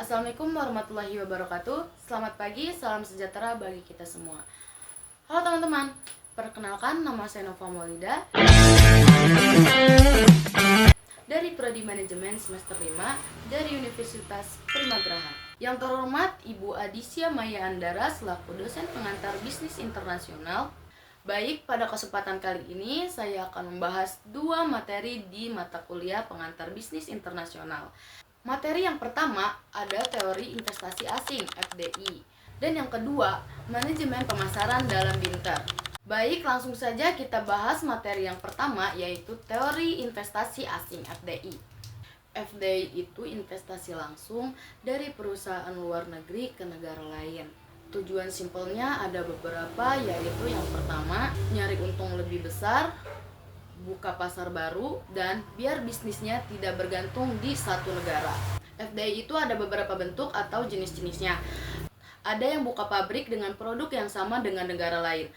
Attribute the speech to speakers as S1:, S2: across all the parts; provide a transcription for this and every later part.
S1: Assalamualaikum warahmatullahi wabarakatuh. Selamat pagi, salam sejahtera bagi kita semua. Halo teman-teman, perkenalkan nama saya Nova Maulida dari Prodi Manajemen semester 5 dari Universitas Primagraha. Yang terhormat Ibu Adisya Maya Andara selaku dosen pengantar bisnis internasional. Baik, pada kesempatan kali ini saya akan membahas dua materi di mata kuliah pengantar bisnis internasional. Materi yang pertama ada teori investasi asing (FDI) dan yang kedua manajemen pemasaran dalam Binter. Baik, langsung saja kita bahas materi yang pertama yaitu teori investasi asing (FDI). FDI itu investasi langsung dari perusahaan luar negeri ke negara lain. Tujuan simpelnya ada beberapa, yaitu yang pertama nyari untung lebih besar, buka pasar baru, dan biar bisnisnya tidak bergantung di satu negara. FDI itu ada beberapa bentuk atau jenis-jenisnya. Ada yang buka pabrik dengan produk yang sama dengan negara lain.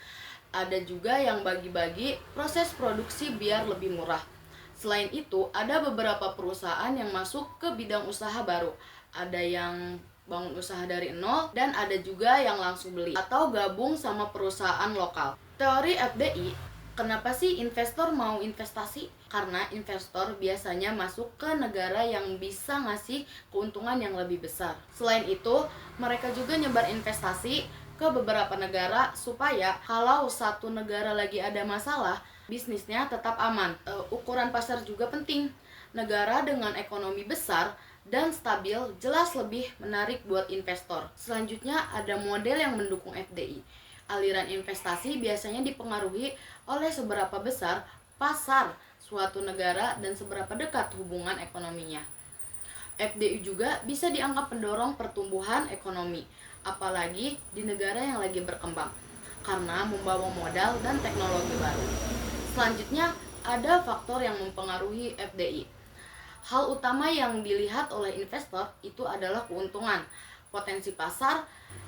S1: Ada juga yang bagi-bagi proses produksi biar lebih murah. Selain itu, ada beberapa perusahaan yang masuk ke bidang usaha baru. Ada yang bangun usaha dari nol, dan ada juga yang langsung beli atau gabung sama perusahaan lokal. Teori FDI, kenapa sih investor mau investasi? Karena investor biasanya masuk ke negara yang bisa ngasih keuntungan yang lebih besar. Selain itu, mereka juga nyebar investasi ke beberapa negara supaya kalau satu negara lagi ada masalah, bisnisnya tetap aman. Ukuran pasar juga penting. Negara dengan ekonomi besar dan stabil jelas lebih menarik buat investor. Selanjutnya ada model yang mendukung FDI. Aliran investasi biasanya dipengaruhi oleh seberapa besar pasar suatu negara dan seberapa dekat hubungan ekonominya. FDI juga bisa dianggap pendorong pertumbuhan ekonomi, apalagi di negara yang lagi berkembang, karena membawa modal dan teknologi baru. Selanjutnya ada faktor yang mempengaruhi FDI. Hal utama yang dilihat oleh investor itu adalah keuntungan, potensi pasar,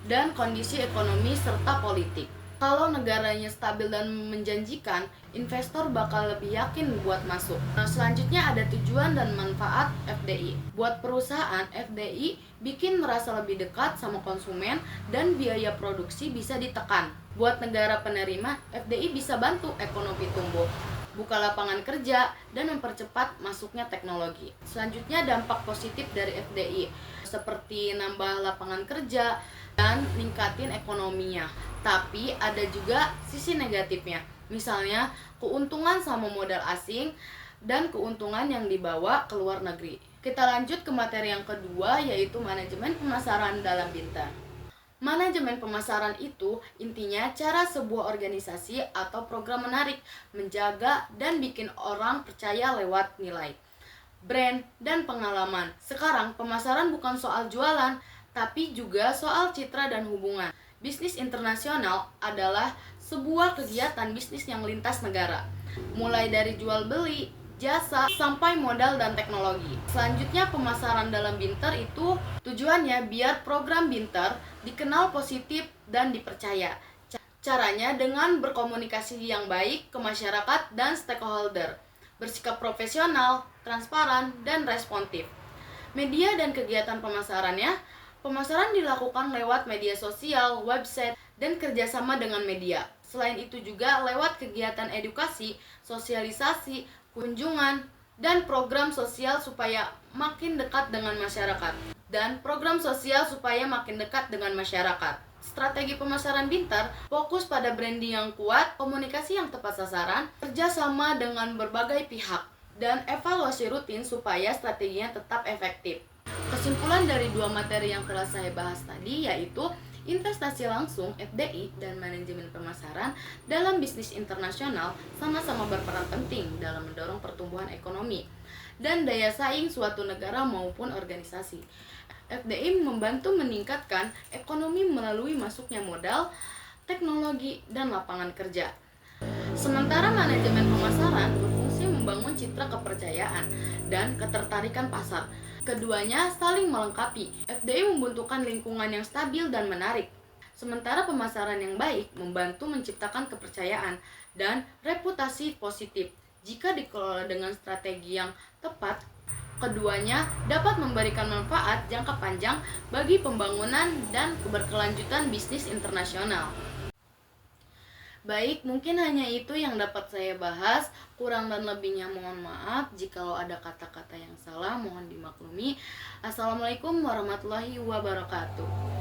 S1: dan kondisi ekonomi serta politik. Kalau negaranya stabil dan menjanjikan, investor bakal lebih yakin buat masuk. Selanjutnya ada tujuan dan manfaat FDI. Buat perusahaan, FDI bikin merasa lebih dekat sama konsumen dan biaya produksi bisa ditekan. Buat negara penerima, FDI bisa bantu ekonomi tumbuh, buka lapangan kerja, dan mempercepat masuknya teknologi. Selanjutnya dampak positif dari FDI, seperti nambah lapangan kerja dan ningkatin ekonominya. Tapi ada juga sisi negatifnya, misalnya keuntungan sama modal asing dan keuntungan yang dibawa ke luar negeri. Kita lanjut ke materi yang kedua, yaitu manajemen pemasaran dalam Binter. Manajemen pemasaran itu intinya cara sebuah organisasi atau program menarik, menjaga, dan bikin orang percaya lewat nilai, brand, dan pengalaman. Sekarang pemasaran bukan soal jualan, tapi juga soal citra dan hubungan. Bisnis internasional adalah sebuah kegiatan bisnis yang lintas negara, mulai dari jual beli, jasa, sampai modal dan teknologi. Selanjutnya pemasaran dalam Binter itu tujuannya biar program Binter dikenal positif dan dipercaya. Caranya dengan berkomunikasi yang baik ke masyarakat dan stakeholder, bersikap profesional, transparan, dan responsif. Media dan kegiatan pemasarannya, pemasaran dilakukan lewat media sosial, website, dan kerjasama dengan media. Selain itu juga lewat kegiatan edukasi, sosialisasi, kunjungan, dan program sosial supaya makin dekat dengan masyarakat. Strategi pemasaran Binter fokus pada branding yang kuat, komunikasi yang tepat sasaran, kerjasama dengan berbagai pihak, dan evaluasi rutin supaya strateginya tetap efektif. Kesimpulan dari dua materi yang telah saya bahas tadi yaitu investasi langsung (FDI) dan manajemen pemasaran dalam bisnis internasional sama-sama berperan penting dalam mendorong pertumbuhan ekonomi dan daya saing suatu negara maupun organisasi. FDI membantu meningkatkan ekonomi melalui masuknya modal, teknologi, dan lapangan kerja. Sementara manajemen pemasaran berfungsi membangun citra kepercayaan dan ketertarikan pasar. Keduanya saling melengkapi. FDI membutuhkan lingkungan yang stabil dan menarik. Sementara pemasaran yang baik membantu menciptakan kepercayaan dan reputasi positif. Jika dikelola dengan strategi yang tepat, Keduanya dapat memberikan manfaat jangka panjang bagi pembangunan dan keberkelanjutan bisnis internasional. Baik, mungkin hanya itu yang dapat saya bahas. Kurang dan lebihnya mohon maaf. Jikalau ada kata-kata yang salah, mohon dimaklumi. Assalamualaikum warahmatullahi wabarakatuh.